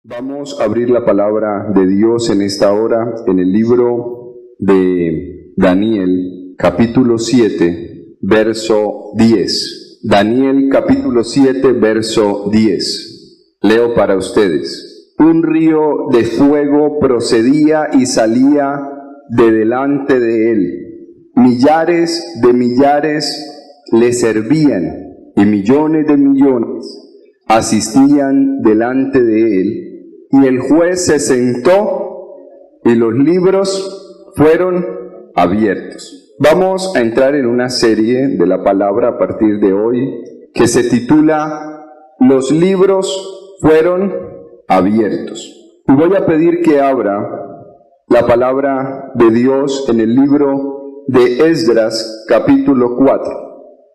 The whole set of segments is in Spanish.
Vamos a abrir la palabra de Dios en esta hora en el libro de Daniel, capítulo 7, verso 10. Daniel, capítulo 7, verso 10. Leo para ustedes. Un río de fuego procedía y salía de delante de él. Millares de millares le servían y millones de millones asistían delante de él. Y el juez se sentó y los libros fueron abiertos. Vamos a entrar en una serie de la palabra a partir de hoy que se titula Los libros fueron abiertos. Y voy a pedir que abra la palabra de Dios en el libro de Esdras, capítulo 4.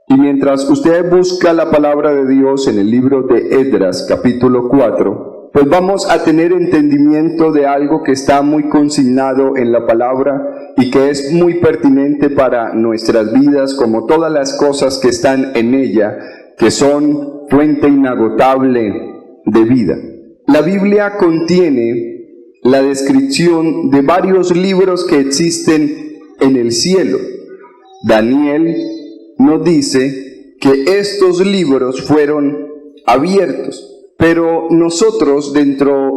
Y mientras usted busca la palabra de Dios en el libro de Esdras, capítulo 4, pues vamos a tener entendimiento de algo que está muy consignado en la palabra y que es muy pertinente para nuestras vidas, como todas las cosas que están en ella, que son fuente inagotable de vida. La Biblia contiene la descripción de varios libros que existen en el cielo. Daniel nos dice que estos libros fueron abiertos. Pero nosotros dentro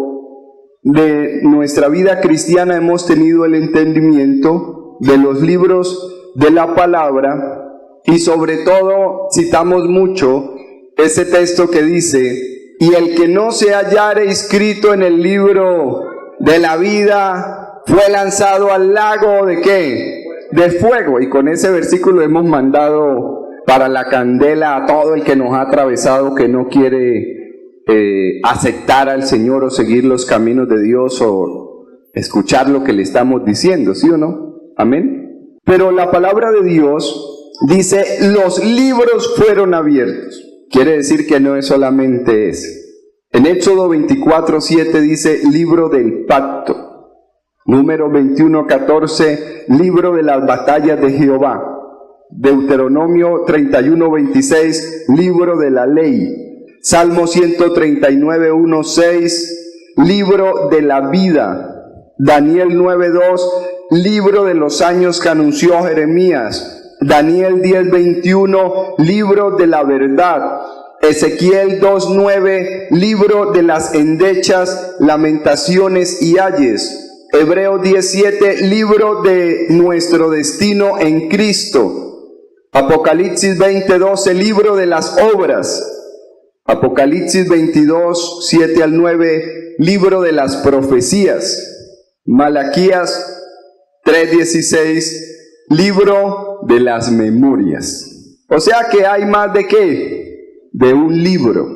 de nuestra vida cristiana hemos tenido el entendimiento de los libros de la palabra y sobre todo citamos mucho ese texto que dice: y el que no se hallara inscrito en el libro de la vida fue lanzado al lago ¿de qué? De fuego. Y con ese versículo hemos mandado para la candela a todo el que nos ha atravesado, que no quiere aceptar al Señor o seguir los caminos de Dios o escuchar lo que le estamos diciendo, ¿sí o no? Amén. Pero la palabra de Dios dice: los libros fueron abiertos. Quiere decir que no es solamente ese. En Éxodo 24:7 dice libro del pacto. Número 21:14, libro de las batallas de Jehová. Deuteronomio 31:26, libro de la ley. Salmo 139:1-6, libro de la vida. Daniel 9:2, libro de los años que anunció Jeremías. Daniel 10:21, libro de la verdad. Ezequiel 2:9, libro de las endechas, lamentaciones y ayes. Hebreos 10:7, libro de nuestro destino en Cristo. Apocalipsis 20:12, libro de las obras. Apocalipsis 22:7-9, libro de las profecías. Malaquías 3:16, libro de las memorias. O sea que hay más de qué, de un libro,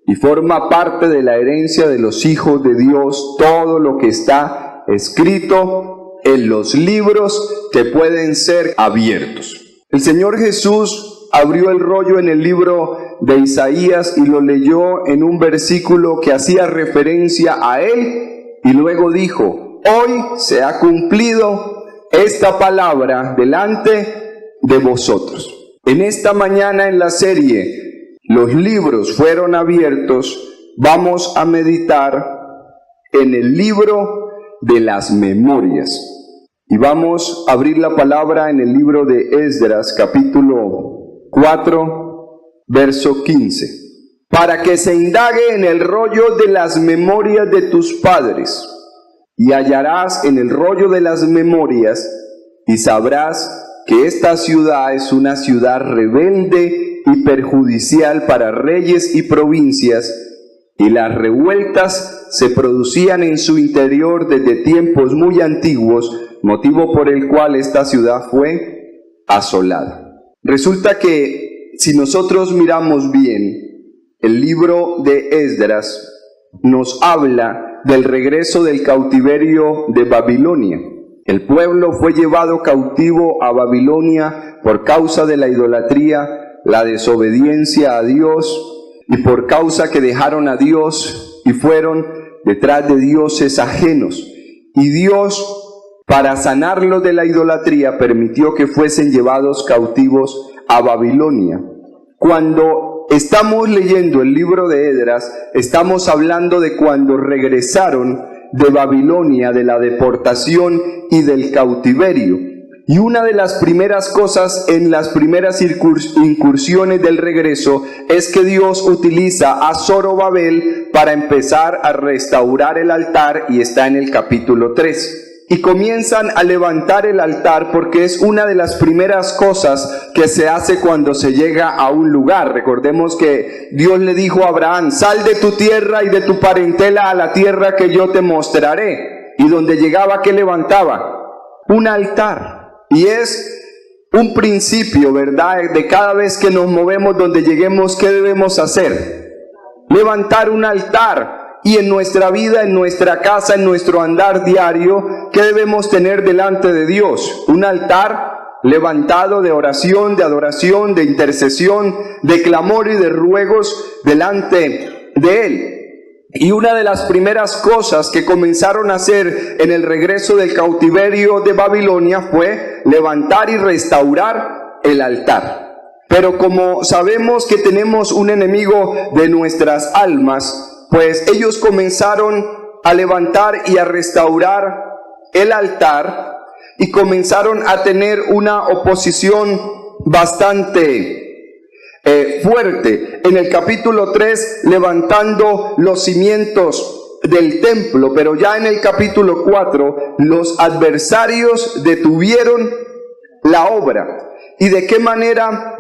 y forma parte de la herencia de los hijos de Dios todo lo que está escrito en los libros que pueden ser abiertos. El Señor Jesús abrió el rollo en el libro de Isaías y lo leyó en un versículo que hacía referencia a él y luego dijo: hoy se ha cumplido esta palabra delante de vosotros. En esta mañana en la serie Los libros fueron abiertos, vamos a meditar en el libro de las memorias. Y vamos a abrir la palabra en el libro de Esdras, capítulo 4, verso 15. Para que se indague en el rollo de las memorias de tus padres, y hallarás en el rollo de las memorias, y sabrás que esta ciudad es una ciudad rebelde y perjudicial para reyes y provincias, y las revueltas se producían en su interior desde tiempos muy antiguos, motivo por el cual esta ciudad fue asolada. Resulta que si nosotros miramos bien, el libro de Esdras nos habla del regreso del cautiverio de Babilonia. El pueblo fue llevado cautivo a Babilonia por causa de la idolatría, la desobediencia a Dios, y por causa que dejaron a Dios y fueron detrás de dioses ajenos. Y Dios, para sanarlos de la idolatría, permitió que fuesen llevados cautivos a Babilonia. Cuando estamos leyendo el libro de Esdras, estamos hablando de cuando regresaron de Babilonia, de la deportación y del cautiverio. Y una de las primeras cosas en las primeras incursiones del regreso es que Dios utiliza a Zorobabel para empezar a restaurar el altar, y está en el capítulo 3. Y comienzan a levantar el altar porque es una de las primeras cosas que se hace cuando se llega a un lugar. Recordemos que Dios le dijo a Abraham: sal de tu tierra y de tu parentela a la tierra que yo te mostraré. Y donde llegaba, ¿qué levantaba? Un altar. Y es un principio, ¿verdad? De cada vez que nos movemos, donde lleguemos, ¿qué debemos hacer? Levantar un altar. Y en nuestra vida, en nuestra casa, en nuestro andar diario, ¿qué debemos tener delante de Dios? Un altar levantado de oración, de adoración, de intercesión, de clamor y de ruegos delante de Él. Y una de las primeras cosas que comenzaron a hacer en el regreso del cautiverio de Babilonia fue levantar y restaurar el altar. Pero como sabemos que tenemos un enemigo de nuestras almas, pues ellos comenzaron a levantar y a restaurar el altar y comenzaron a tener una oposición bastante fuerte. En el capítulo 3, levantando los cimientos del templo, pero ya en el capítulo 4, los adversarios detuvieron la obra. ¿Y de qué manera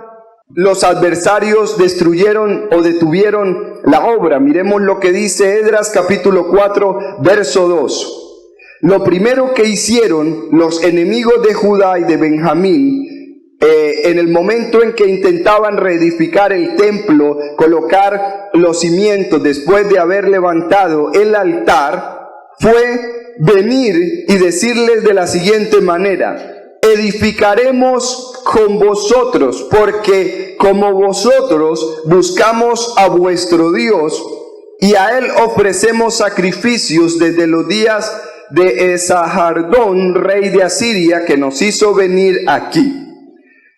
los adversarios destruyeron o detuvieron la obra? Miremos lo que dice Esdras capítulo 4, verso 2. Lo primero que hicieron los enemigos de Judá y de Benjamín, en el momento en que intentaban reedificar el templo, colocar los cimientos después de haber levantado el altar, fue venir y decirles de la siguiente manera: edificaremos con vosotros, porque como vosotros buscamos a vuestro Dios, y a Él ofrecemos sacrificios desde los días de Esarhadón, rey de Asiria, que nos hizo venir aquí.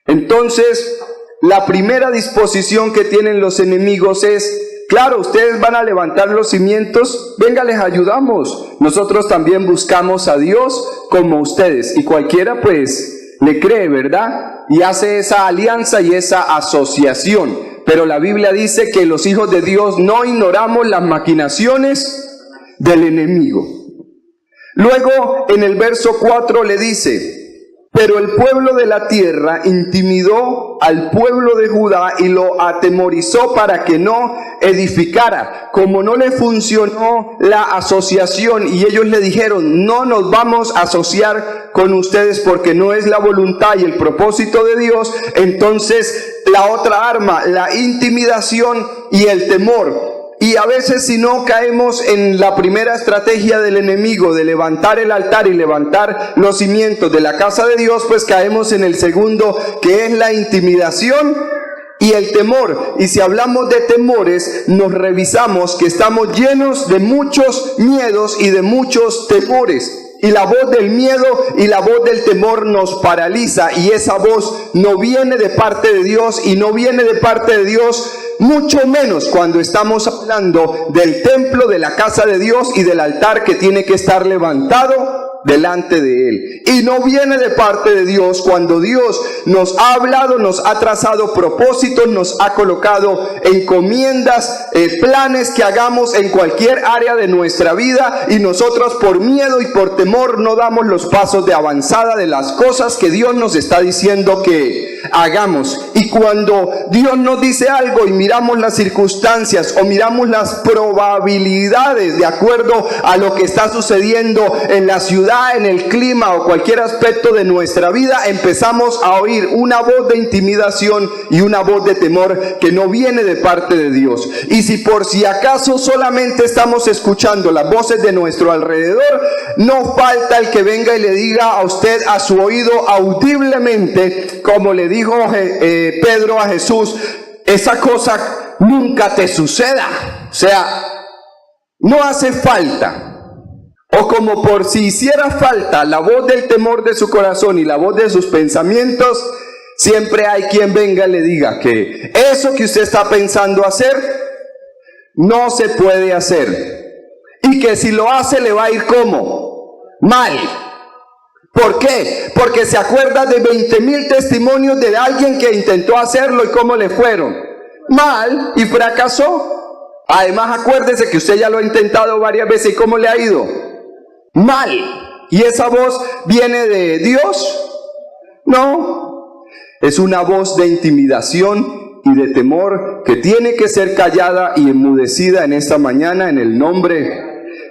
Entonces, la primera disposición que tienen los enemigos es: claro, ustedes van a levantar los cimientos, venga, les ayudamos. Nosotros también buscamos a Dios como ustedes. Y cualquiera pues le cree, ¿verdad? Y hace esa alianza y esa asociación. Pero la Biblia dice que los hijos de Dios no ignoramos las maquinaciones del enemigo. Luego en el verso 4 le dice: pero el pueblo de la tierra intimidó al pueblo de Judá y lo atemorizó para que no edificara. Como no le funcionó la asociación y ellos le dijeron: no nos vamos a asociar con ustedes porque no es la voluntad y el propósito de Dios, entonces la otra arma, la intimidación y el temor. Y a veces, si no caemos en la primera estrategia del enemigo de levantar el altar y levantar los cimientos de la casa de Dios, pues caemos en el segundo, que es la intimidación y el temor. Y si hablamos de temores, nos revisamos que estamos llenos de muchos miedos y de muchos temores. Y la voz del miedo y la voz del temor nos paraliza, y esa voz no viene de parte de Dios, y no viene de parte de Dios mucho menos cuando estamos hablando del templo, de la casa de Dios y del altar que tiene que estar levantado delante de Él. Y no viene de parte de Dios cuando Dios nos ha hablado, nos ha trazado propósitos, nos ha colocado encomiendas, planes que hagamos en cualquier área de nuestra vida, y nosotros por miedo y por temor no damos los pasos de avanzada de las cosas que Dios nos está diciendo que hagamos. Y cuando Dios nos dice algo y miramos las circunstancias o miramos las probabilidades de acuerdo a lo que está sucediendo en la ciudad, en el clima o cualquier aspecto de nuestra vida, empezamos a oír una voz de intimidación y una voz de temor que no viene de parte de Dios. Y si por si acaso solamente estamos escuchando las voces de nuestro alrededor, no falta el que venga y le diga a usted a su oído audiblemente, como le dijo Pedro a Jesús: esa cosa nunca te suceda. O sea, no hace falta. O como por si hiciera falta la voz del temor de su corazón y la voz de sus pensamientos, siempre hay quien venga y le diga que eso que usted está pensando hacer, no se puede hacer. Y que si lo hace le va a ir ¿cómo? Mal. ¿Por qué? Porque se acuerda de 20,000 testimonios de alguien que intentó hacerlo y cómo le fueron. Mal y fracasó. Además, acuérdese que usted ya lo ha intentado varias veces y ¿cómo le ha ido? Mal. ¿Y esa voz viene de Dios? No. Es una voz de intimidación y de temor que tiene que ser callada y enmudecida en esta mañana en el nombre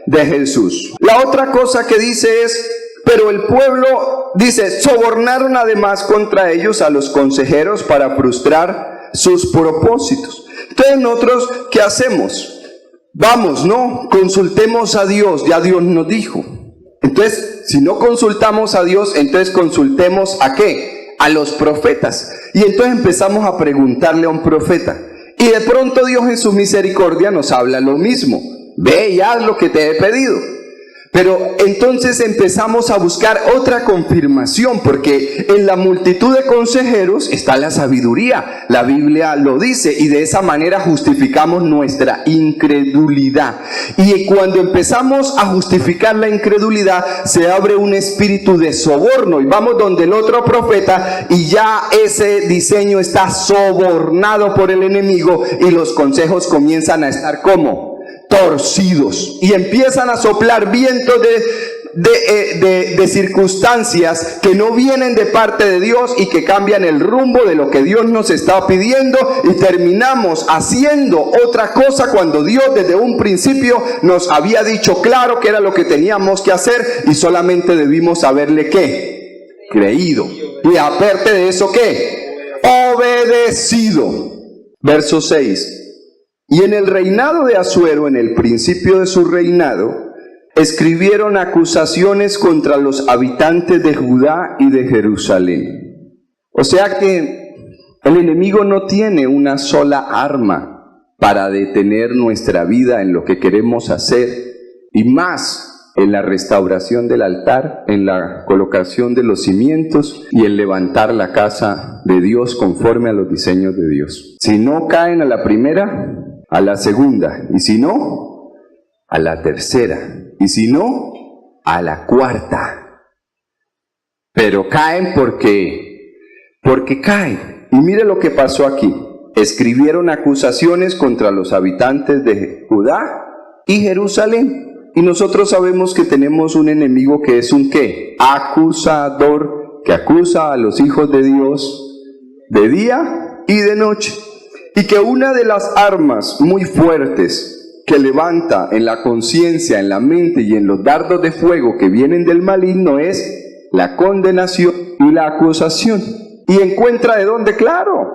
de Jesús. La otra cosa que dice es: pero el pueblo, dice, sobornaron además contra ellos a los consejeros para frustrar sus propósitos. Entonces nosotros, ¿qué hacemos? Vamos, ¿no? Consultemos a Dios, ya Dios nos dijo. Entonces, si no consultamos a Dios, entonces consultemos ¿a qué? A los profetas. Y entonces empezamos a preguntarle a un profeta. Y de pronto Dios en su misericordia nos habla lo mismo. Ve y haz lo que te he pedido. Pero entonces empezamos a buscar otra confirmación, porque en la multitud de consejeros está la sabiduría. La Biblia lo dice, y de esa manera justificamos nuestra incredulidad. Y cuando empezamos a justificar la incredulidad, se abre un espíritu de soborno, y vamos donde el otro profeta, y ya ese diseño está sobornado por el enemigo, y los consejos comienzan a estar ¿cómo? Torcidos, y empiezan a soplar vientos de circunstancias que no vienen de parte de Dios y que cambian el rumbo de lo que Dios nos está pidiendo, y terminamos haciendo otra cosa cuando Dios desde un principio nos había dicho claro que era lo que teníamos que hacer, y solamente debimos haberle ¿qué? Creído, y aparte de eso ¿qué? Obedecido. Verso 6. Y en el reinado de Asuero, en el principio de su reinado, escribieron acusaciones contra los habitantes de Judá y de Jerusalén. O sea que el enemigo no tiene una sola arma para detener nuestra vida en lo que queremos hacer, y más en la restauración del altar, en la colocación de los cimientos y en levantar la casa de Dios conforme a los diseños de Dios. Si no caen a la primera, a la segunda, y si no, a la tercera, y si no, a la cuarta. Pero caen porque caen. Y mire lo que pasó aquí. Escribieron acusaciones contra los habitantes de Judá y Jerusalén. Y nosotros sabemos que tenemos un enemigo que es un ¿qué? Acusador, que acusa a los hijos de Dios de día y de noche. Y que una de las armas muy fuertes que levanta en la conciencia, en la mente y en los dardos de fuego que vienen del maligno es la condenación y la acusación. ¿Y encuentra de dónde? Claro,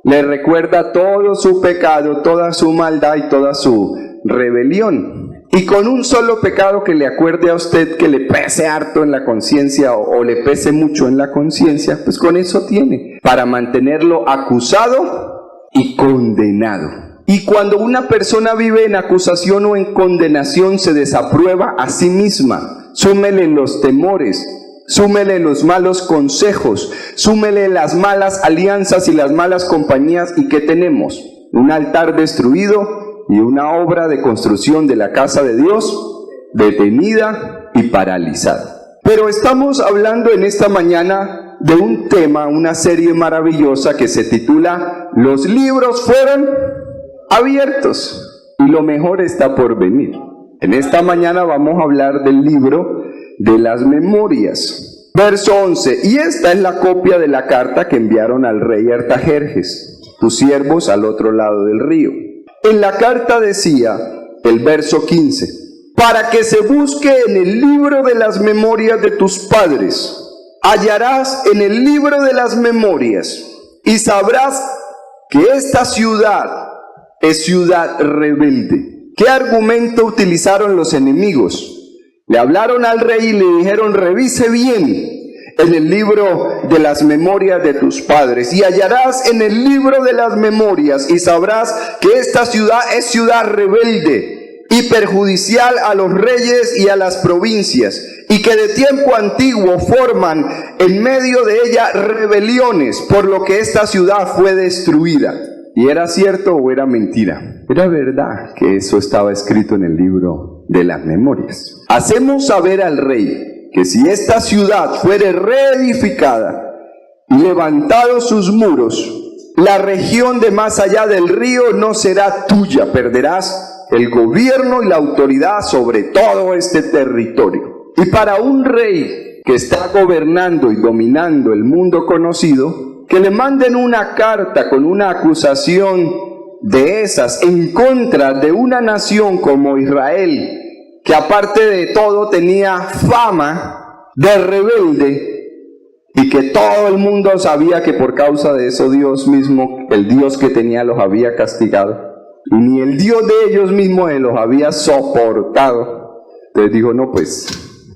le recuerda todo su pecado, toda su maldad y toda su rebelión. Y con un solo pecado que le acuerde a usted, que le pese harto en la conciencia o le pese mucho en la conciencia, pues con eso tiene para mantenerlo acusado y condenado. Y cuando una persona vive en acusación o en condenación, se desaprueba a sí misma. Súmele los temores, súmele los malos consejos, súmele las malas alianzas y las malas compañías. ¿Y qué tenemos? Un altar destruido y una obra de construcción de la casa de Dios detenida y paralizada. Pero estamos hablando en esta mañana de un tema, una serie maravillosa que se titula Los libros fueron abiertos y lo mejor está por venir. En esta mañana vamos a hablar del libro de las memorias. Verso 11. Y esta es la copia de la carta que enviaron al rey Artajerjes, tus siervos al otro lado del río. En la carta decía, el verso 15, para que se busque en el libro de las memorias de tus padres, hallarás en el libro de las memorias, y sabrás que esta ciudad es ciudad rebelde. ¿Qué argumento utilizaron los enemigos? Le hablaron al rey y le dijeron, revise bien en el libro de las memorias de tus padres, y hallarás en el libro de las memorias, y sabrás que esta ciudad es ciudad rebelde y perjudicial a los reyes y a las provincias, y que de tiempo antiguo forman en medio de ella rebeliones, por lo que esta ciudad fue destruida. ¿Y era cierto o era mentira? Era verdad que eso estaba escrito en el libro de las memorias. Hacemos saber al rey que si esta ciudad fuere reedificada y levantados sus muros, la región de más allá del río no será tuya, perderás el gobierno y la autoridad sobre todo este territorio. Y para un rey que está gobernando y dominando el mundo conocido, que le manden una carta con una acusación de esas en contra de una nación como Israel, que aparte de todo tenía fama de rebelde, y que todo el mundo sabía que por causa de eso Dios mismo, el Dios que tenía, los había castigado, y ni el Dios de ellos mismos los había soportado. Entonces dijo, no, pues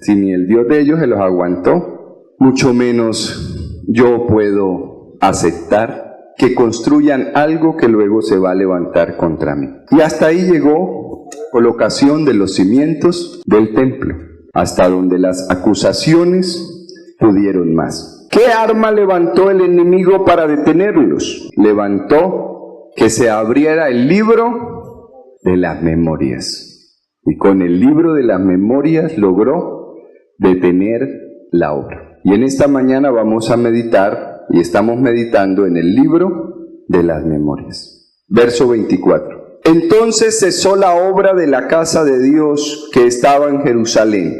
si ni el Dios de ellos se los aguantó, mucho menos yo puedo aceptar que construyan algo que luego se va a levantar contra mí. Y hasta ahí llegó la colocación de los cimientos del templo, hasta donde las acusaciones pudieron más. ¿Qué arma levantó el enemigo para detenerlos? Levantó que se abriera el libro de las memorias. Y con el libro de las memorias logró detener la obra. Y en esta mañana vamos a meditar, y estamos meditando en el libro de las memorias. Verso 24. Entonces cesó la obra de la casa de Dios que estaba en Jerusalén,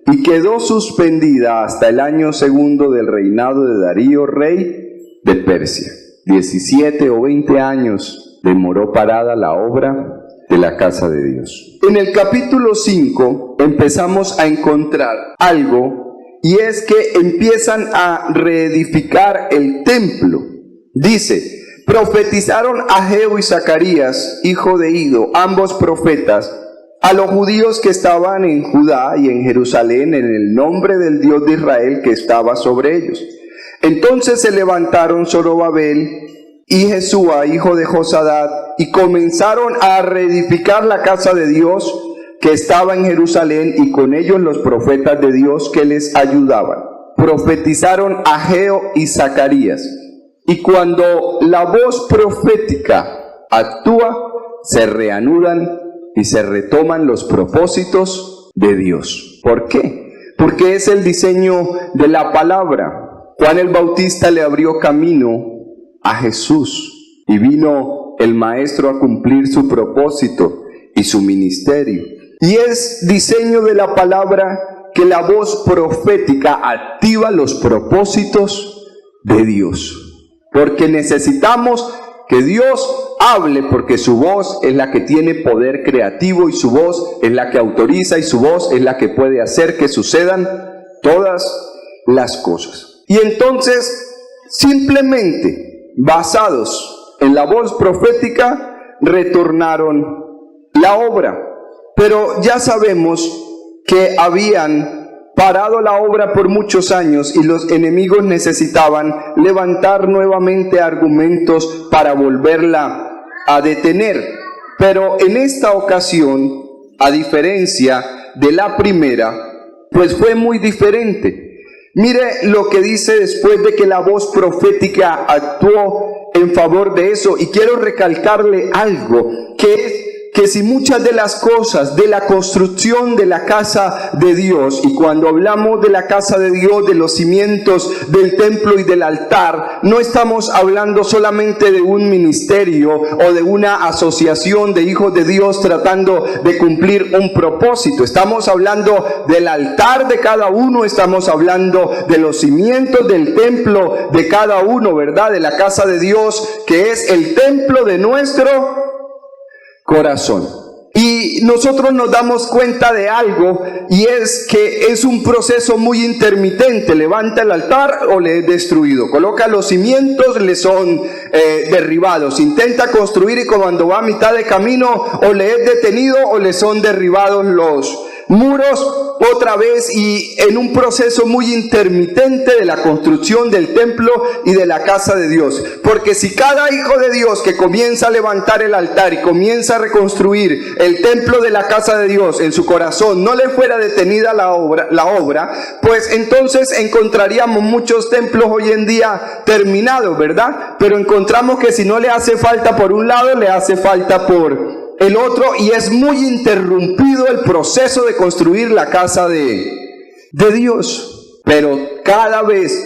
y quedó suspendida hasta el año segundo del reinado de Darío, rey de Persia. 17 o 20 años demoró parada la obra de la casa de Dios. En el capítulo 5 empezamos a encontrar algo, y es que empiezan a reedificar el templo. Dice, profetizaron Ageo y Zacarías, hijo de Ido, ambos profetas, a los judíos que estaban en Judá y en Jerusalén en el nombre del Dios de Israel que estaba sobre ellos. Entonces se levantaron Zorobabel y Jesúa, hijo de Josadat, y comenzaron a reedificar la casa de Dios que estaba en Jerusalén, y con ellos los profetas de Dios que les ayudaban. Profetizaron Ageo y Zacarías. Y cuando la voz profética actúa, se reanudan y se retoman los propósitos de Dios. ¿Por qué? Porque es el diseño de la palabra. Juan el Bautista le abrió camino a Jesús, y vino el Maestro a cumplir su propósito y su ministerio. Y es diseño de la palabra que la voz profética activa los propósitos de Dios. Porque necesitamos que Dios hable, porque su voz es la que tiene poder creativo, y su voz es la que autoriza, y su voz es la que puede hacer que sucedan todas las cosas. Y entonces, simplemente basados en la voz profética, retornaron la obra. Pero ya sabemos que habían parado la obra por muchos años, y los enemigos necesitaban levantar nuevamente argumentos para volverla a detener. Pero en esta ocasión, a diferencia de la primera, pues fue muy diferente. Mire lo que dice después de que la voz profética actuó en favor de eso, y quiero recalcarle algo, que es que si muchas de las cosas de la construcción de la casa de Dios, y cuando hablamos de la casa de Dios, de los cimientos del templo y del altar, no estamos hablando solamente de un ministerio o de una asociación de hijos de Dios tratando de cumplir un propósito. Estamos hablando del altar de cada uno, estamos hablando de los cimientos del templo de cada uno, ¿verdad? De la casa de Dios, que es el templo de nuestro corazón. Y nosotros nos damos cuenta de algo, y es que es un proceso muy intermitente. Levanta el altar o le es destruido, coloca los cimientos, le son derribados, intenta construir, y cuando va a mitad de camino o le es detenido o le son derribados muros otra vez y en un proceso muy intermitente de la construcción del templo y de la casa de Dios. Porque si cada hijo de Dios que comienza a levantar el altar y comienza a reconstruir el templo de la casa de Dios en su corazón no le fuera detenida la obra, pues entonces encontraríamos muchos templos hoy en día terminados, ¿verdad? Pero encontramos que si no le hace falta por un lado, le hace falta por el otro, y es muy interrumpido el proceso de construir la casa de Dios. Pero cada vez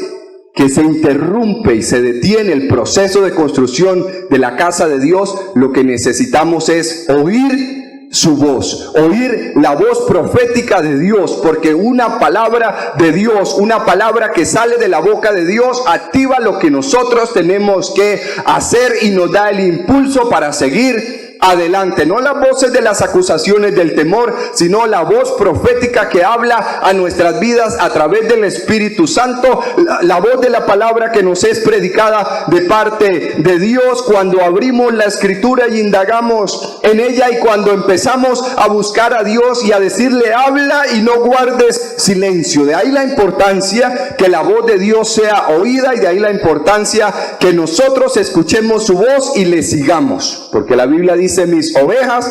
que se interrumpe y se detiene el proceso de construcción de la casa de Dios, lo que necesitamos es oír su voz, oír la voz profética de Dios, porque una palabra de Dios, una palabra que sale de la boca de Dios, activa lo que nosotros tenemos que hacer y nos da el impulso para seguir adelante. No las voces de las acusaciones del temor, sino la voz profética que habla a nuestras vidas a través del Espíritu Santo, la voz de la palabra que nos es predicada de parte de Dios cuando abrimos la Escritura y indagamos en ella, y cuando empezamos a buscar a Dios y a decirle: habla y no guardes silencio. De ahí la importancia que la voz de Dios sea oída, y de ahí la importancia que nosotros escuchemos su voz y le sigamos, porque la Biblia dice: mis ovejas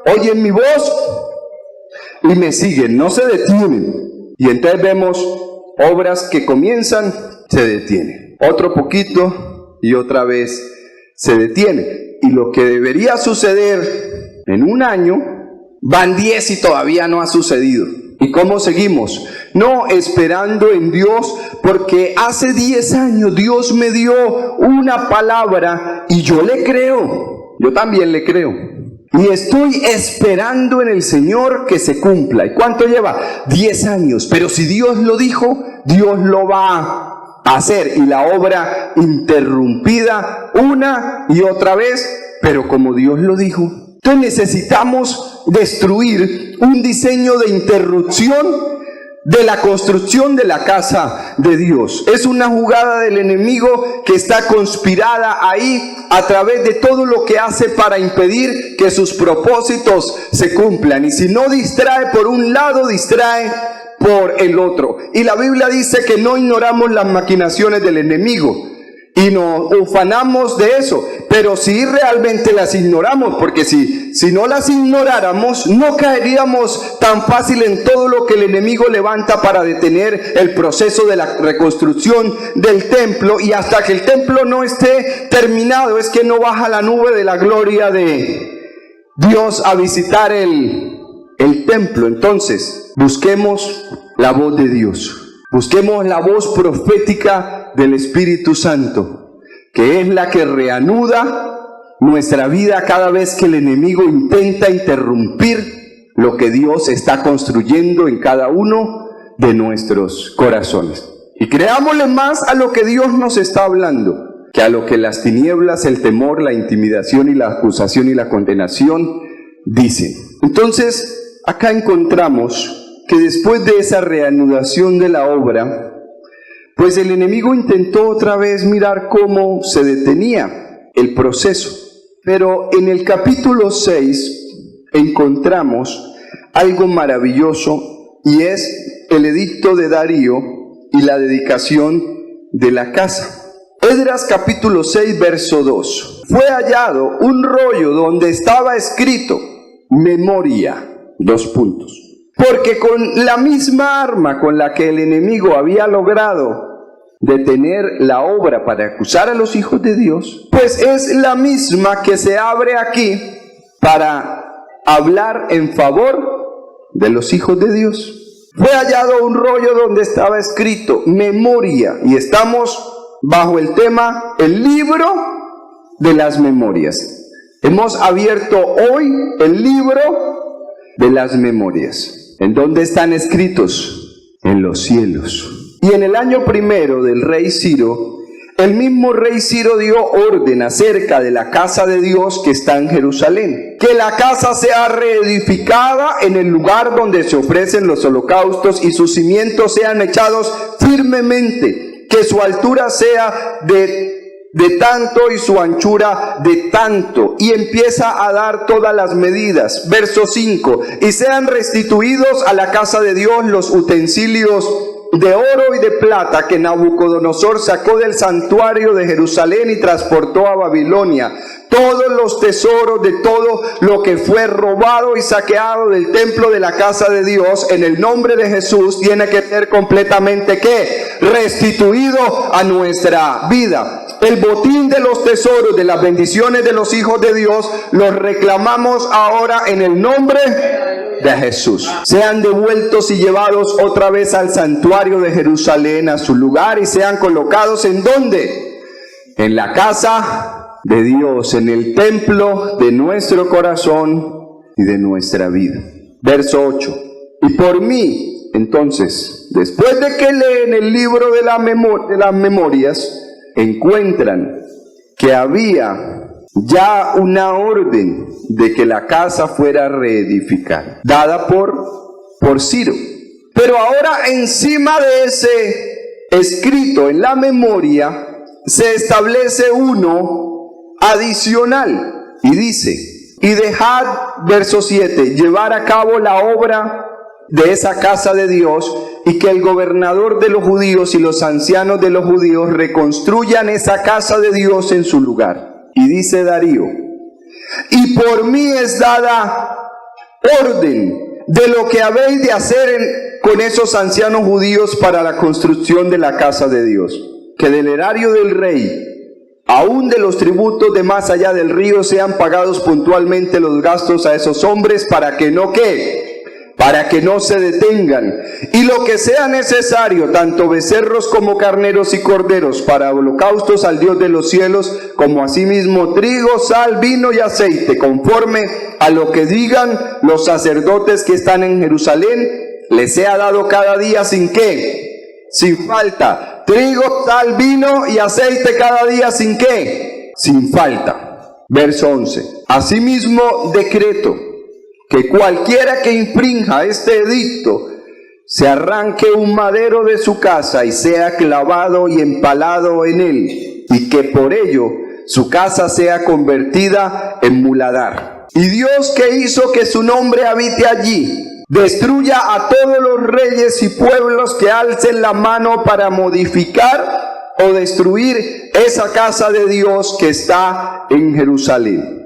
oyen mi voz y me siguen, no se detienen. Y entonces vemos obras que comienzan, se detienen, otro poquito y otra vez se detiene. Y lo que debería suceder en un año, van 10 y todavía no ha sucedido. ¿Y cómo seguimos? No, esperando en Dios, porque hace 10 años Dios me dio una palabra y yo le creo. Yo también le creo. Y estoy esperando en el Señor que se cumpla. ¿Y cuánto lleva? 10 años. Pero si Dios lo dijo, Dios lo va a hacer. Y la obra interrumpida una y otra vez, pero como Dios lo dijo. Entonces necesitamos destruir un diseño de interrupción de la construcción de la casa de Dios. Es una jugada del enemigo que está conspirada ahí a través de todo lo que hace para impedir que sus propósitos se cumplan. Y si no distrae por un lado, distrae por el otro. Y la Biblia dice que no ignoramos las maquinaciones del enemigo y nos ufanamos de eso, pero sí realmente las ignoramos, porque si no las ignoráramos, no caeríamos tan fácil en todo lo que el enemigo levanta para detener el proceso de la reconstrucción del templo. Y hasta que el templo no esté terminado, es que no baja la nube de la gloria de Dios a visitar el templo. Entonces, busquemos la voz de Dios. Busquemos la voz profética del Espíritu Santo, que es la que reanuda nuestra vida cada vez que el enemigo intenta interrumpir lo que Dios está construyendo en cada uno de nuestros corazones. Y creámosle más a lo que Dios nos está hablando, que a lo que las tinieblas, el temor, la intimidación y la acusación y la condenación dicen. Entonces, acá encontramos que después de esa reanudación de la obra, pues el enemigo intentó otra vez mirar cómo se detenía el proceso. Pero en el capítulo 6 encontramos algo maravilloso, y es el edicto de Darío y la dedicación de la casa. Esdras capítulo 6 verso 2. Fue hallado un rollo donde estaba escrito memoria, porque con la misma arma con la que el enemigo había logrado detener la obra para acusar a los hijos de Dios, pues es la misma que se abre aquí para hablar en favor de los hijos de Dios. Fue hallado un rollo donde estaba escrito memoria, y estamos bajo el tema el libro de las memorias. Hemos abierto hoy el libro de las memorias. ¿En dónde están escritos? En los cielos. Y en el año primero del rey Ciro, el mismo rey Ciro dio orden acerca de la casa de Dios que está en Jerusalén, que la casa sea reedificada en el lugar donde se ofrecen los holocaustos y sus cimientos sean echados firmemente, que su altura sea de de tanto y su anchura de tanto. Y empieza a dar todas las medidas. Verso 5. Y sean restituidos a la casa de Dios los utensilios de oro y de plata que Nabucodonosor sacó del santuario de Jerusalén y transportó a Babilonia. Todos los tesoros de todo lo que fue robado y saqueado del templo de la casa de Dios en el nombre de Jesús tiene que ser completamente ¿qué? Restituido a nuestra vida. El botín de los tesoros, de las bendiciones de los hijos de Dios, los reclamamos ahora en el nombre de Jesús. Sean devueltos y llevados otra vez al santuario de Jerusalén, a su lugar, y sean colocados ¿en dónde? En la casa de Dios, en el templo de nuestro corazón y de nuestra vida. Verso 8. Y por mí, entonces, después de que leen el libro de las memorias, encuentran que había ya una orden de que la casa fuera reedificada, dada por Ciro. Pero ahora encima de ese escrito en la memoria se establece uno adicional y dice: y dejad, verso 7, llevar a cabo la obra de esa casa de Dios, y que el gobernador de los judíos y los ancianos de los judíos reconstruyan esa casa de Dios en su lugar. Y dice Darío: y por mí es dada orden de lo que habéis de hacer con esos ancianos judíos para la construcción de la casa de Dios, que del erario del rey, aún de los tributos de más allá del río, sean pagados puntualmente los gastos a esos hombres, para que no ¿qué? Para que no se detengan, y lo que sea necesario, tanto becerros como carneros y corderos, para holocaustos al Dios de los cielos, como asimismo trigo, sal, vino y aceite, conforme a lo que digan los sacerdotes que están en Jerusalén, les sea dado cada día sin ¿qué? Sin falta. Trigo, sal, vino y aceite cada día sin ¿qué? Sin falta. Verso 11. Asimismo decreto que cualquiera que infrinja este edicto se arranque un madero de su casa y sea clavado y empalado en él, y que por ello su casa sea convertida en muladar. Y Dios, que hizo que su nombre habite allí, destruya a todos los reyes y pueblos que alcen la mano para modificar o destruir esa casa de Dios que está en Jerusalén.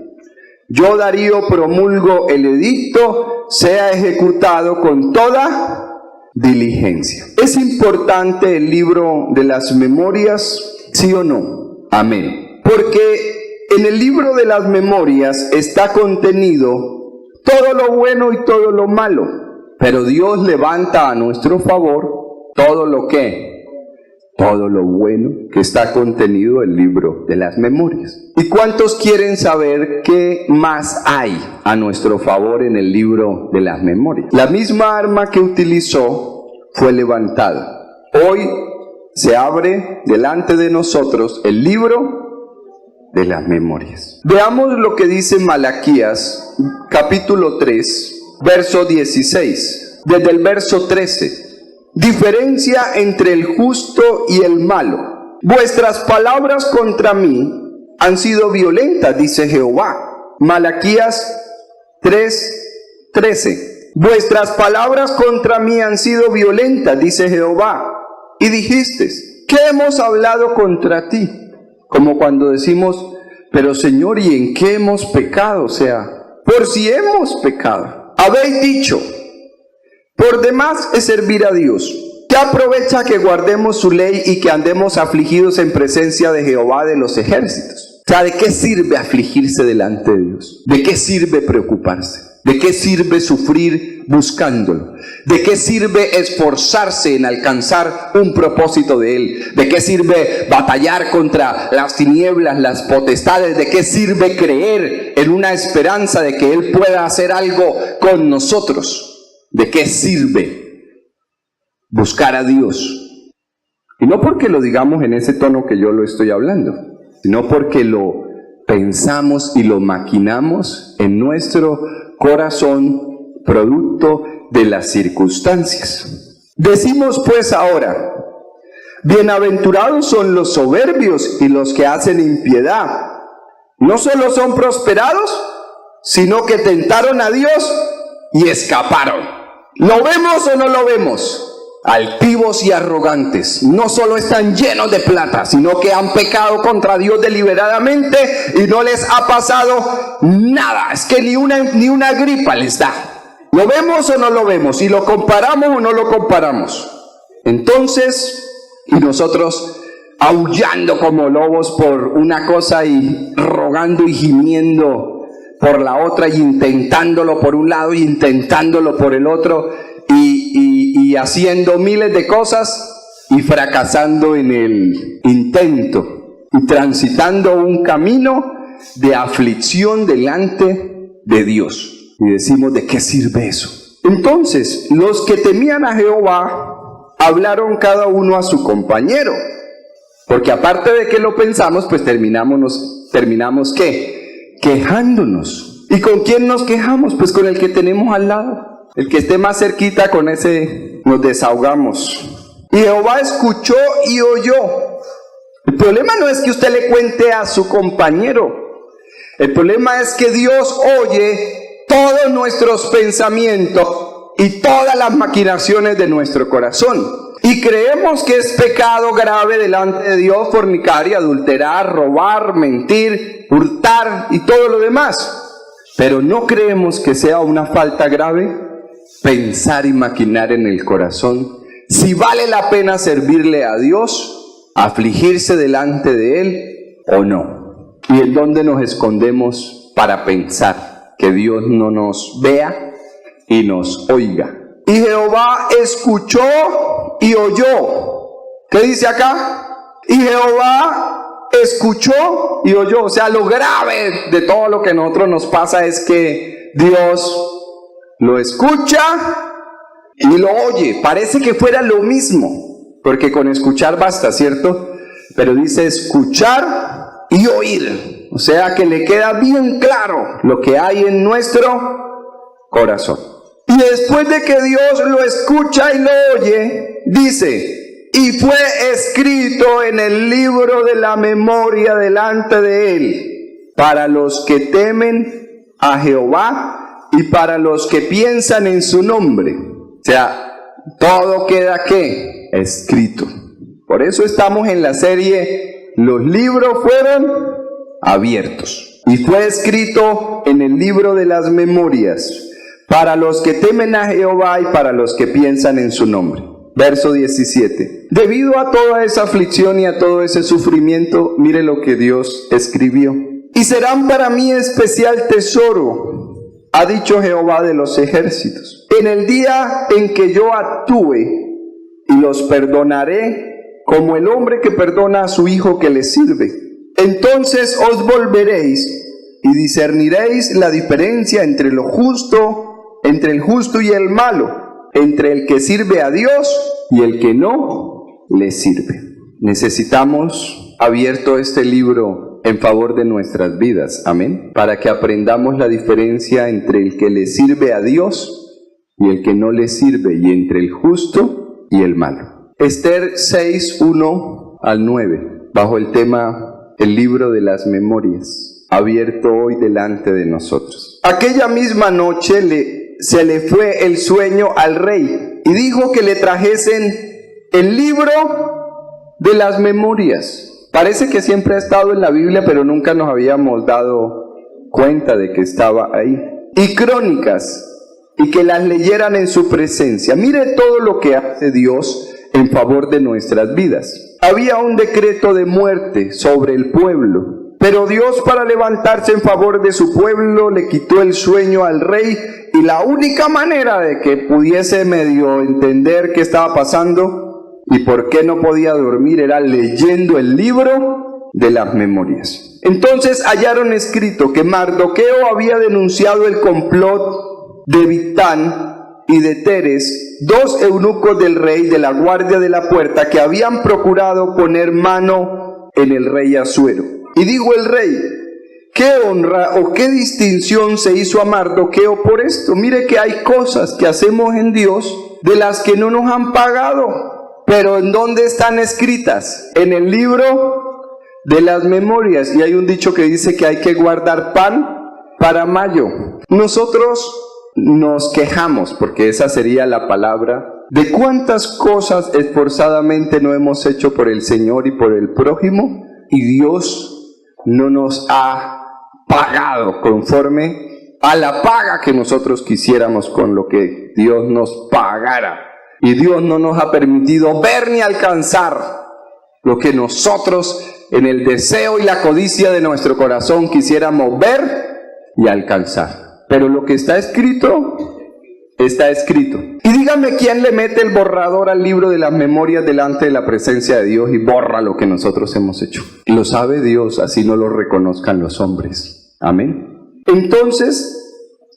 Yo, Darío, promulgo el edicto, sea ejecutado con toda diligencia. ¿Es importante el libro de las memorias? ¿Sí o no? Amén. Porque en el libro de las memorias está contenido todo lo bueno y todo lo malo, pero Dios levanta a nuestro favor todo lo bueno que está contenido en el libro de las memorias. ¿Y cuántos quieren saber qué más hay a nuestro favor en el libro de las memorias? La misma arma que utilizó fue levantada. Hoy se abre delante de nosotros el libro de las memorias. Veamos lo que dice Malaquías, capítulo 3, verso 16, desde el verso 13. Diferencia entre el justo y el malo. Vuestras palabras contra mí han sido violentas, dice Jehová. Malaquías 3:13. Vuestras palabras contra mí han sido violentas, dice Jehová. Y dijiste: ¿qué hemos hablado contra ti? Como cuando decimos: pero Señor, ¿y en qué hemos pecado? O sea, por si hemos pecado. Habéis dicho: por demás es servir a Dios. ¿Qué aprovecha que guardemos su ley y que andemos afligidos en presencia de Jehová de los ejércitos? O sea, ¿de qué sirve afligirse delante de Dios? ¿De qué sirve preocuparse? ¿De qué sirve sufrir buscándolo? ¿De qué sirve esforzarse en alcanzar un propósito de Él? ¿De qué sirve batallar contra las tinieblas, las potestades? ¿De qué sirve creer en una esperanza de que Él pueda hacer algo con nosotros? ¿De qué sirve buscar a Dios? Y no porque lo digamos en ese tono que yo lo estoy hablando, sino porque lo pensamos y lo maquinamos en nuestro corazón, producto de las circunstancias. Decimos pues ahora: Bienaventurados son los soberbios y los que hacen impiedad. No solo son prosperados, sino que tentaron a Dios y escaparon. ¿Lo vemos o no lo vemos? Altivos y arrogantes, no solo están llenos de plata, sino que han pecado contra Dios deliberadamente y no les ha pasado nada. Es que ni una gripa les da. ¿Lo vemos o no lo vemos? ¿Y lo comparamos o no lo comparamos? Entonces, y nosotros aullando como lobos por una cosa y rogando y gimiendo por la otra, y intentándolo por un lado y intentándolo por el otro, y haciendo miles de cosas y fracasando en el intento y transitando un camino de aflicción delante de Dios. Y decimos, ¿de qué sirve eso? Entonces, los que temían a Jehová hablaron cada uno a su compañero, porque aparte de que lo pensamos, pues terminamos ¿qué? Quejándonos. ¿Y con quién nos quejamos? Pues con el que tenemos al lado. El que esté más cerquita, con ese nos desahogamos. Y Jehová escuchó y oyó. El problema no es que usted le cuente a su compañero. El problema es que Dios oye todos nuestros pensamientos y todas las maquinaciones de nuestro corazón. Y creemos que es pecado grave delante de Dios fornicar y adulterar, robar, mentir, hurtar y todo lo demás. Pero no creemos que sea una falta grave pensar y maquinar en el corazón si vale la pena servirle a Dios, afligirse delante de Él o no. Y en dónde nos escondemos para pensar que Dios no nos vea y nos oiga. Y Jehová escuchó y oyó. ¿Qué dice acá? Y Jehová escuchó y oyó. O sea, lo grave de todo lo que a nosotros nos pasa es que Dios lo escucha y lo oye. Parece que fuera lo mismo, porque con escuchar basta, ¿cierto? Pero dice escuchar y oír. O sea, que le queda bien claro lo que hay en nuestro corazón. Y después de que Dios lo escucha y lo oye, dice, y fue escrito en el libro de la memoria delante de Él, para los que temen a Jehová y para los que piensan en su nombre. O sea, todo queda ¿qué? Escrito. Por eso estamos en la serie Los libros fueron abiertos. Y fue escrito en el libro de las memorias para los que temen a Jehová y para los que piensan en su nombre. Verso 17. Debido a toda esa aflicción y a todo ese sufrimiento, mire lo que Dios escribió. Y serán para mí especial tesoro, ha dicho Jehová de los ejércitos, en el día en que yo actúe, y los perdonaré como el hombre que perdona a su hijo que le sirve. Entonces os volveréis y discerniréis la diferencia entre el justo y el malo, entre el que sirve a Dios y el que no le sirve. Necesitamos abierto este libro en favor de nuestras vidas, amén, para que aprendamos la diferencia entre el que le sirve a Dios y el que no le sirve, y entre el justo y el malo. Esther 6, 1 al 9, bajo el tema el libro de las memorias, abierto hoy delante de nosotros. Aquella misma noche se le fue el sueño al rey y dijo que le trajesen el libro de las memorias. Parece que siempre ha estado en la Biblia, pero nunca nos habíamos dado cuenta de que estaba ahí. Y crónicas, y que las leyeran en su presencia. Mire todo lo que hace Dios en favor de nuestras vidas. Había un decreto de muerte sobre el pueblo, pero Dios, para levantarse en favor de su pueblo, le quitó el sueño al rey, y la única manera de que pudiese medio entender qué estaba pasando y por qué no podía dormir era leyendo el libro de las memorias. Entonces hallaron escrito que Mardoqueo había denunciado el complot de Bigtán y de Teres, dos eunucos del rey de la guardia de la puerta, que habían procurado poner mano en el rey Asuero. Y dijo el rey: ¿qué honra o qué distinción se hizo a Mardoqueo por esto? Mire que hay cosas que hacemos en Dios de las que no nos han pagado. Pero ¿en dónde están escritas? En el libro de las memorias. Y hay un dicho que dice que hay que guardar pan para mayo. Nosotros nos quejamos, porque esa sería la palabra, de cuántas cosas esforzadamente no hemos hecho por el Señor y por el prójimo, y Dios no nos ha pagado conforme a la paga que nosotros quisiéramos con lo que Dios nos pagara. Y Dios no nos ha permitido ver ni alcanzar lo que nosotros en el deseo y la codicia de nuestro corazón quisiéramos ver y alcanzar. Pero lo que está escrito, está escrito. Y dígame quién le mete el borrador al libro de las memorias delante de la presencia de Dios y borra lo que nosotros hemos hecho. Lo sabe Dios, así no lo reconozcan los hombres. Amén. Entonces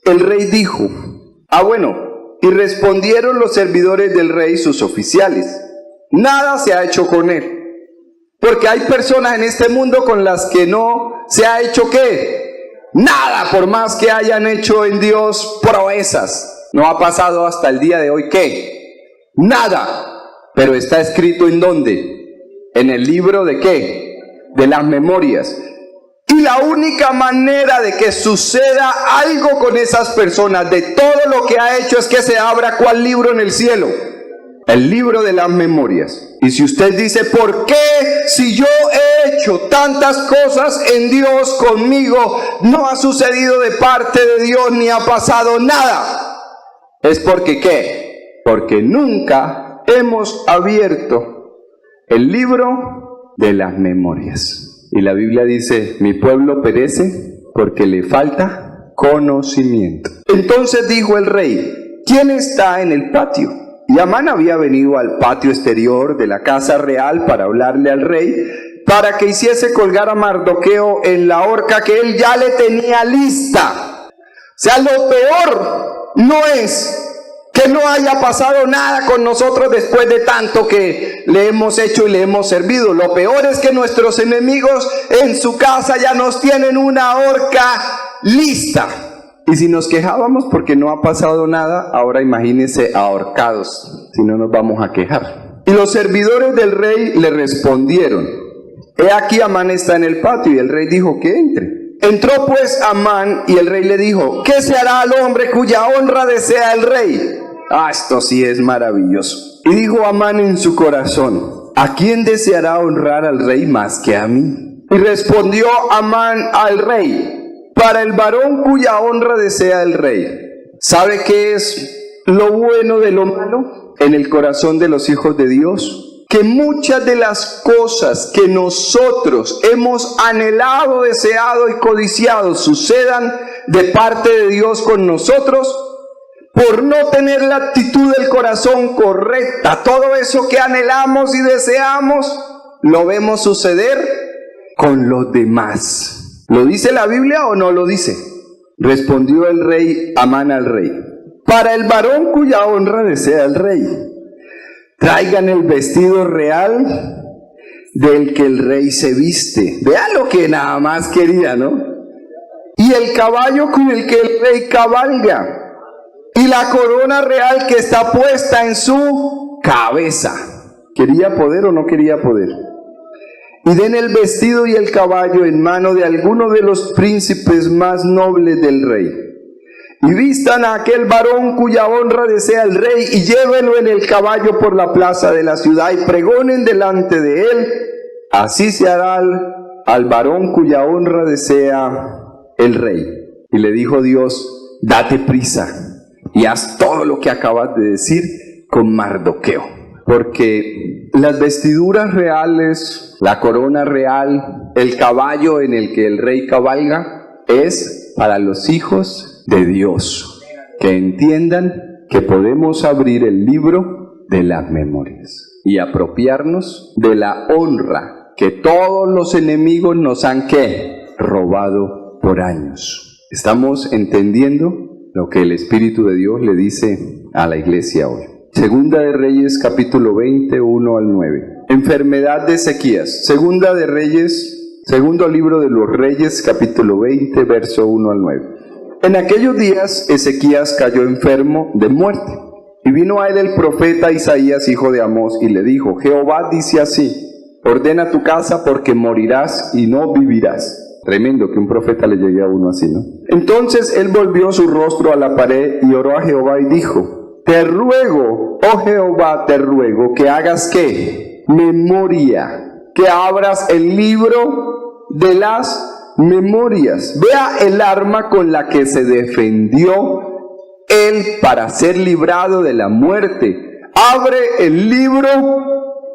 el rey dijo, y respondieron los servidores del rey, sus oficiales, nada se ha hecho con él. Porque hay personas en este mundo con las que no se ha hecho ¿qué? Nada, por más que hayan hecho en Dios proezas. No ha pasado hasta el día de hoy ¿qué? Nada. Pero está escrito ¿en dónde? En el libro de ¿qué? De las memorias. Y la única manera de que suceda algo con esas personas, de todo lo que ha hecho, es que se abra ¿cuál libro en el cielo? El libro de las memorias. Y si usted dice, ¿por qué si yo he hecho tantas cosas en Dios conmigo, no ha sucedido de parte de Dios ni ha pasado nada? Es porque ¿qué? Porque nunca hemos abierto el libro de las memorias. Y la Biblia dice, mi pueblo perece porque le falta conocimiento. Entonces dijo el rey, ¿quién está en el patio? Y Amán había venido al patio exterior de la casa real para hablarle al rey, para que hiciese colgar a Mardoqueo en la horca que él ya le tenía lista. O sea, lo peor no es que no haya pasado nada con nosotros después de tanto que le hemos hecho y le hemos servido. Lo peor es que nuestros enemigos en su casa ya nos tienen una horca lista. Y si nos quejábamos porque no ha pasado nada, ahora imagínense ahorcados, si no nos vamos a quejar. Y los servidores del rey le respondieron, he aquí Amán está en el patio. Y el rey dijo que entre. Entró pues Amán y el rey le dijo, ¿qué se hará al hombre cuya honra desea el rey? Esto sí es maravilloso. Y dijo Amán en su corazón, ¿a quién deseará honrar al rey más que a mí? Y respondió Amán al rey, para el varón cuya honra desea el rey. ¿Sabe qué es lo bueno de lo malo en el corazón de los hijos de Dios? Que muchas de las cosas que nosotros hemos anhelado, deseado y codiciado sucedan de parte de Dios con nosotros por no tener la actitud del corazón correcta. Todo eso que anhelamos y deseamos lo vemos suceder con los demás. ¿Lo dice la Biblia o no lo dice? Respondió el rey Amán al rey, para el varón cuya honra desea el rey, traigan el vestido real del que el rey se viste. Vea lo que nada más quería, ¿no? Y el caballo con el que el rey cabalga, y la corona real que está puesta en su cabeza. ¿Quería poder o no quería poder? Y den el vestido y el caballo en mano de alguno de los príncipes más nobles del rey. Y vistan a aquel varón cuya honra desea el rey, y llévenlo en el caballo por la plaza de la ciudad, y pregonen delante de él. Así se hará al varón cuya honra desea el rey. Y le dijo Dios, date prisa y haz todo lo que acabas de decir con Mardoqueo. Porque las vestiduras reales, la corona real, el caballo en el que el rey cabalga, es para los hijos de Dios, que entiendan que podemos abrir el libro de las memorias y apropiarnos de la honra que todos los enemigos nos han robado por años. ¿Estamos entendiendo lo que el Espíritu de Dios le dice a la iglesia hoy? Segunda de Reyes, capítulo 20, 1 al 9. Enfermedad de Ezequías. Segunda de Reyes, segundo libro de los Reyes, capítulo 20, verso 1 al 9. En aquellos días Ezequías cayó enfermo de muerte, Y vino a él el profeta Isaías, hijo de Amós, y le dijo: Jehová dice así: ordena tu casa porque morirás y no vivirás. Tremendo que un profeta le llegue a uno así, ¿no? Entonces él volvió su rostro a la pared y oró a Jehová y dijo: te ruego, oh Jehová, te ruego que hagas ¿qué? Memoria, que abras el libro de las memorias. Vea el arma con la que se defendió él para ser librado de la muerte. Abre el libro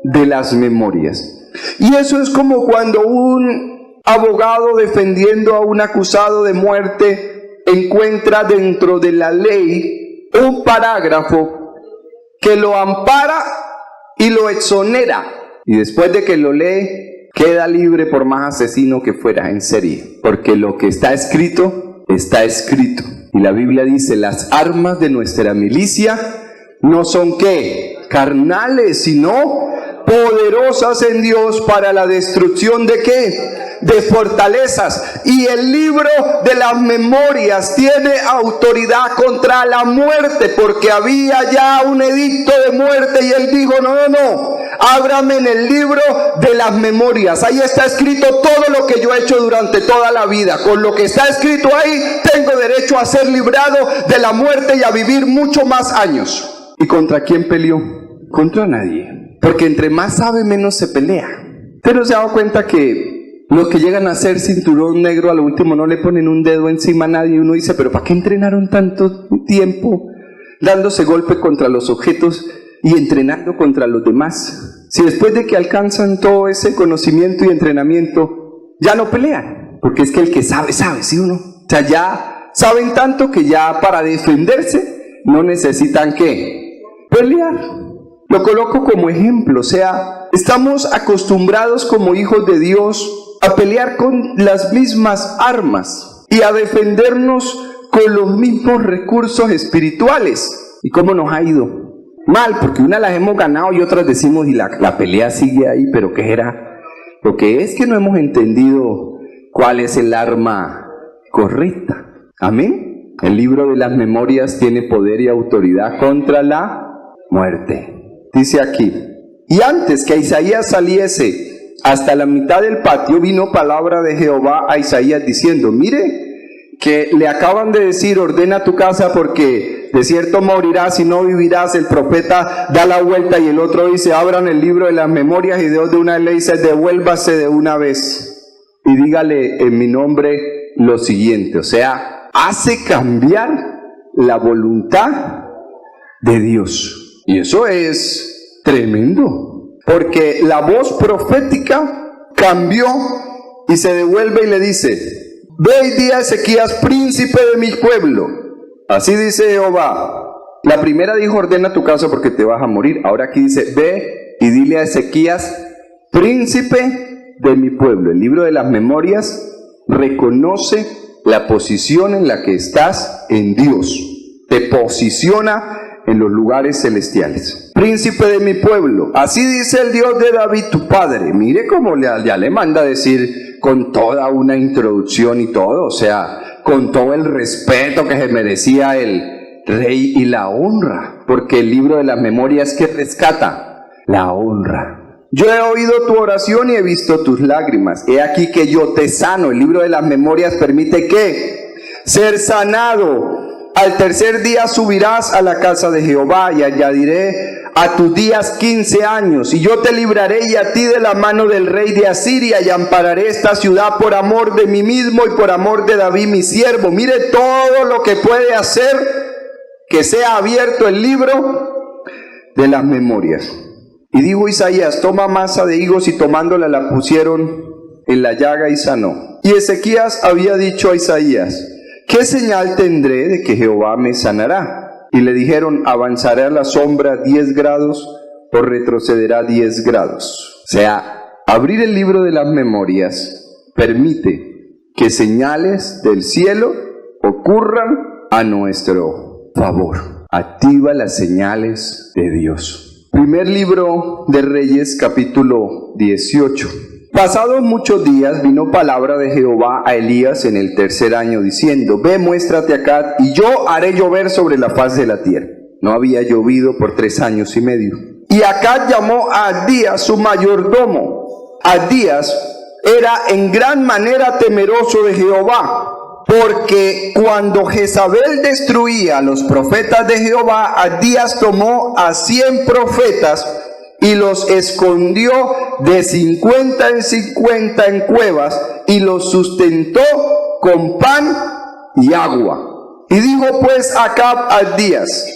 de las memorias. Y eso es como cuando un abogado defendiendo a un acusado de muerte encuentra dentro de la ley un parágrafo que lo ampara y lo exonera, y después de que lo lee queda libre por más asesino que fuera en serie, porque lo que está escrito, está escrito. Y la Biblia dice: las armas de nuestra milicia no son ¿qué? Carnales, sino poderosas en Dios para la destrucción de ¿qué? De fortalezas. Y el libro de las memorias tiene autoridad contra la muerte, porque había ya un edicto de muerte y él dijo: no, ábrame en el libro de las memorias. Ahí está escrito todo lo que yo he hecho durante toda la vida. Con lo que está escrito ahí tengo derecho a ser librado de la muerte y a vivir mucho más años. ¿Y contra quién peleó? Contra nadie, porque entre más sabe menos se pelea. Pero se ha dado cuenta que los que llegan a ser cinturón negro, a lo último no le ponen un dedo encima a nadie. Uno dice: pero ¿para qué entrenaron tanto tiempo dándose golpe contra los objetos y entrenando contra los demás? Si después de que alcanzan todo ese conocimiento y entrenamiento ya no pelean, porque es que el que sabe, ¿sí o no? O sea, ya saben tanto que ya para defenderse no necesitan ¿qué? Pelear. Lo coloco como ejemplo, o sea, estamos acostumbrados como hijos de Dios a pelear con las mismas armas y a defendernos con los mismos recursos espirituales. ¿Y cómo nos ha ido? Mal, porque unas las hemos ganado y otras decimos: y la pelea sigue ahí, pero ¿qué era? Lo que es que no hemos entendido cuál es el arma correcta. Amén. El libro de las memorias tiene poder y autoridad contra la muerte. Dice aquí: y antes que Isaías saliese hasta la mitad del patio, vino palabra de Jehová a Isaías diciendo: mire que le acaban de decir: ordena tu casa porque de cierto morirás y no vivirás. El profeta da la vuelta y el otro dice: abran el libro de las memorias. Y Dios de una ley dice: devuélvase de una vez y dígale en mi nombre lo siguiente. O sea, hace cambiar la voluntad de Dios. Y eso es tremendo, porque la voz profética cambió y se devuelve y le dice: ve y di a Ezequías, príncipe de mi pueblo. Así dice Jehová. La primera dijo: ordena tu casa porque te vas a morir. Ahora aquí dice: ve y dile a Ezequías, príncipe de mi pueblo. El libro de las memorias reconoce la posición en la que estás en Dios. Te posiciona en los lugares celestiales. Príncipe de mi pueblo, así dice el Dios de David tu padre. Mire cómo ya le manda a decir con toda una introducción y todo, o sea, con todo el respeto que se merecía el rey y la honra, porque el libro de las memorias que rescata la honra. Yo he oído tu oración y he visto tus lágrimas. He aquí que yo te sano. El libro de las memorias permite que ser sanado. Al tercer día subirás a la casa de Jehová y añadiré a tus días 15 años. Y yo te libraré y a ti de la mano del rey de Asiria y ampararé esta ciudad por amor de mí mismo y por amor de David mi siervo. Mire todo lo que puede hacer que sea abierto el libro de las memorias. Y dijo Isaías: toma masa de higos, y tomándola la pusieron en la llaga y sanó. Y Ezequías había dicho a Isaías: ¿qué señal tendré de que Jehová me sanará? Y le dijeron: avanzará a la sombra 10 grados o retrocederá 10 grados. O sea, abrir el libro de las memorias permite que señales del cielo ocurran a nuestro favor. Activa las señales de Dios. Primer libro de Reyes, capítulo 18. Pasados muchos días vino palabra de Jehová a Elías en el tercer año diciendo: ve, muéstrate acá y yo haré llover sobre la faz de la tierra. No había llovido por 3 años y medio. Y Acab llamó a Abdías su mayordomo. Abdías era en gran manera temeroso de Jehová, porque cuando Jezabel destruía a los profetas de Jehová, Abdías tomó a 100 profetas y los escondió de 50 en 50 en cuevas y los sustentó con pan y agua. Y dijo pues Acab a Abdías: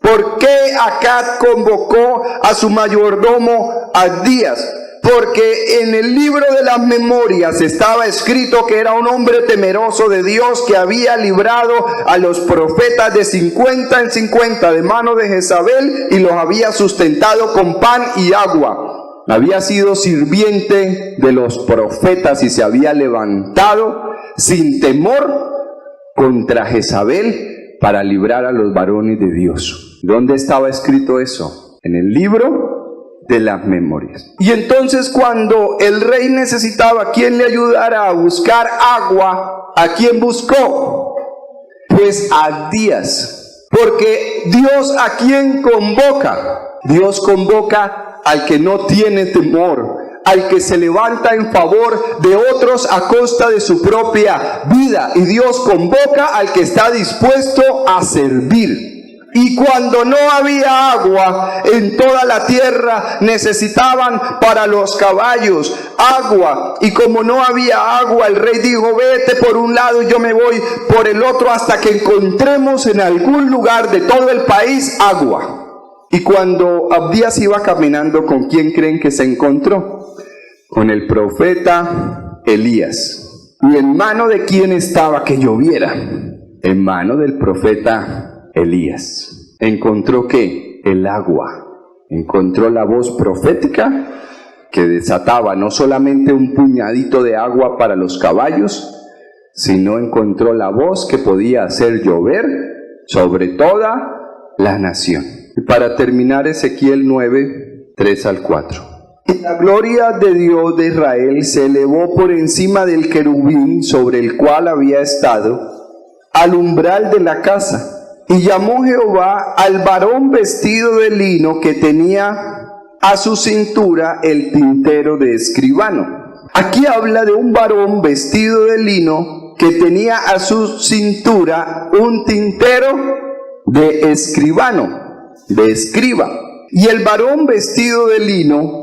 ¿por qué Acab convocó a su mayordomo Abdías? Porque en el libro de las memorias estaba escrito que era un hombre temeroso de Dios, que había librado a los profetas de 50 en 50 de mano de Jezabel y los había sustentado con pan y agua. Había sido sirviente de los profetas y se había levantado sin temor contra Jezabel para librar a los varones de Dios. ¿Dónde estaba escrito eso? En el libro de las memorias. Y entonces, cuando el rey necesitaba quien le ayudara a buscar agua, ¿a quién buscó? Pues a Abdías. Porque Dios, ¿a quién convoca? Dios convoca al que no tiene temor, al que se levanta en favor de otros a costa de su propia vida. Y Dios convoca al que está dispuesto a servir. Y cuando no había agua en toda la tierra, necesitaban para los caballos agua. Y como no había agua, el rey dijo: vete por un lado y yo me voy por el otro hasta que encontremos en algún lugar de todo el país agua. Y cuando Abdías iba caminando, ¿con quién creen que se encontró? Con el profeta Elías. ¿Y en mano de quién estaba que lloviera? En mano del profeta Elías. ¿Encontró qué? El agua. Encontró la voz profética que desataba no solamente un puñadito de agua para los caballos, sino encontró la voz que podía hacer llover sobre toda la nación. Y para terminar, Ezequiel 9, 3 al 4. Y la gloria de Dios de Israel se elevó por encima del querubín sobre el cual había estado al umbral de la casa. Y llamó Jehová al varón vestido de lino que tenía a su cintura el tintero de escribano. Aquí habla de un varón vestido de lino que tenía a su cintura un tintero de escribano, de escriba. Y el varón vestido de lino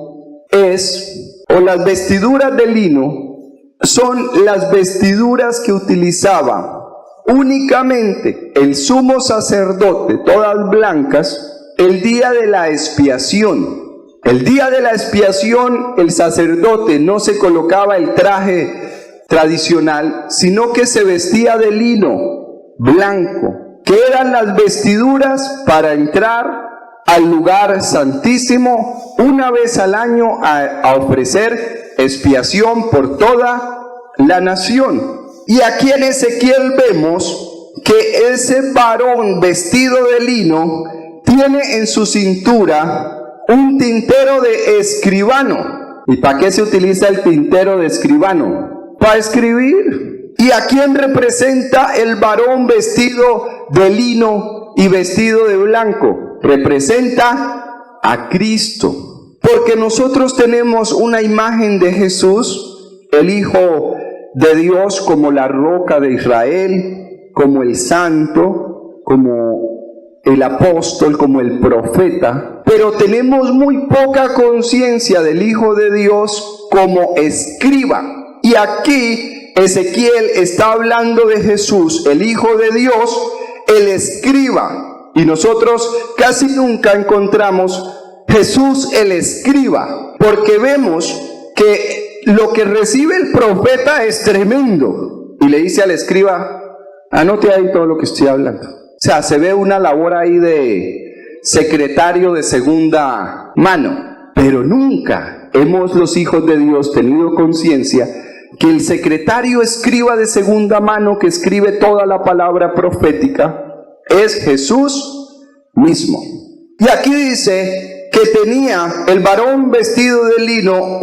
las vestiduras de lino, son las vestiduras que utilizaba únicamente el sumo sacerdote, todas blancas, el día de la expiación. El día de la expiación, el sacerdote no se colocaba el traje tradicional, sino que se vestía de lino blanco, que eran las vestiduras para entrar al lugar santísimo una vez al año a ofrecer expiación por toda la nación. Y aquí en Ezequiel vemos que ese varón vestido de lino tiene en su cintura un tintero de escribano. ¿Y para qué se utiliza el tintero de escribano? Para escribir. ¿Y a quién representa el varón vestido de lino y vestido de blanco? Representa a Cristo. Porque nosotros tenemos una imagen de Jesús, el Hijo de Dios, como la roca de Israel, como el santo, como el apóstol, como el profeta, pero tenemos muy poca conciencia del Hijo de Dios como escriba. Y aquí Ezequiel está hablando de Jesús, el Hijo de Dios, el escriba. Y nosotros casi nunca encontramos Jesús el escriba, porque vemos que lo que recibe el profeta es tremendo. Y le dice al escriba: anote ahí todo lo que estoy hablando. O sea, se ve una labor ahí de secretario de segunda mano. Pero nunca hemos los hijos de Dios tenido conciencia que el secretario escriba de segunda mano, que escribe toda la palabra profética, es Jesús mismo. Y aquí dice que tenía el varón vestido de lino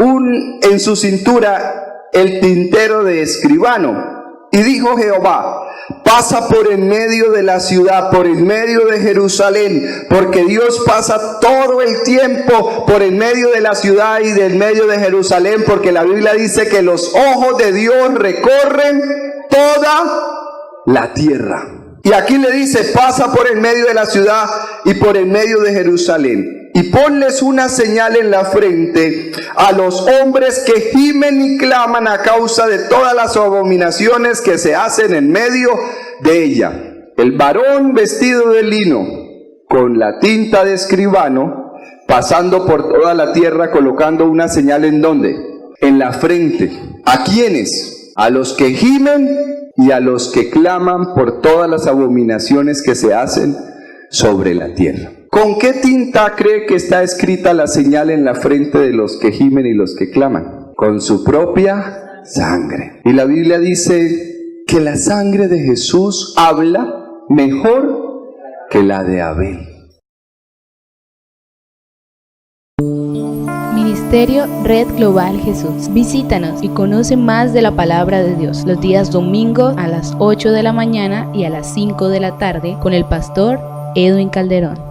en su cintura el tintero de escribano. Y dijo Jehová: pasa por en medio de la ciudad, por en medio de Jerusalén, porque Dios pasa todo el tiempo por en medio de la ciudad y del medio de Jerusalén, porque la Biblia dice que los ojos de Dios recorren toda la tierra. Y aquí le dice: pasa por en medio de la ciudad y por en medio de Jerusalén, y ponles una señal en la frente a los hombres que gimen y claman a causa de todas las abominaciones que se hacen en medio de ella. El varón vestido de lino, con la tinta de escribano, pasando por toda la tierra, colocando una señal ¿en dónde? En la frente. ¿A quiénes? A los que gimen y a los que claman por todas las abominaciones que se hacen sobre la tierra. ¿Con qué tinta cree que está escrita la señal en la frente de los que gimen y los que claman? Con su propia sangre. Y la Biblia dice que la sangre de Jesús habla mejor que la de Abel. Ministerio Red Global Jesús. Visítanos y conoce más de la palabra de Dios los días domingo a las 8 de la mañana y a las 5 de la tarde con el pastor Edwin Calderón.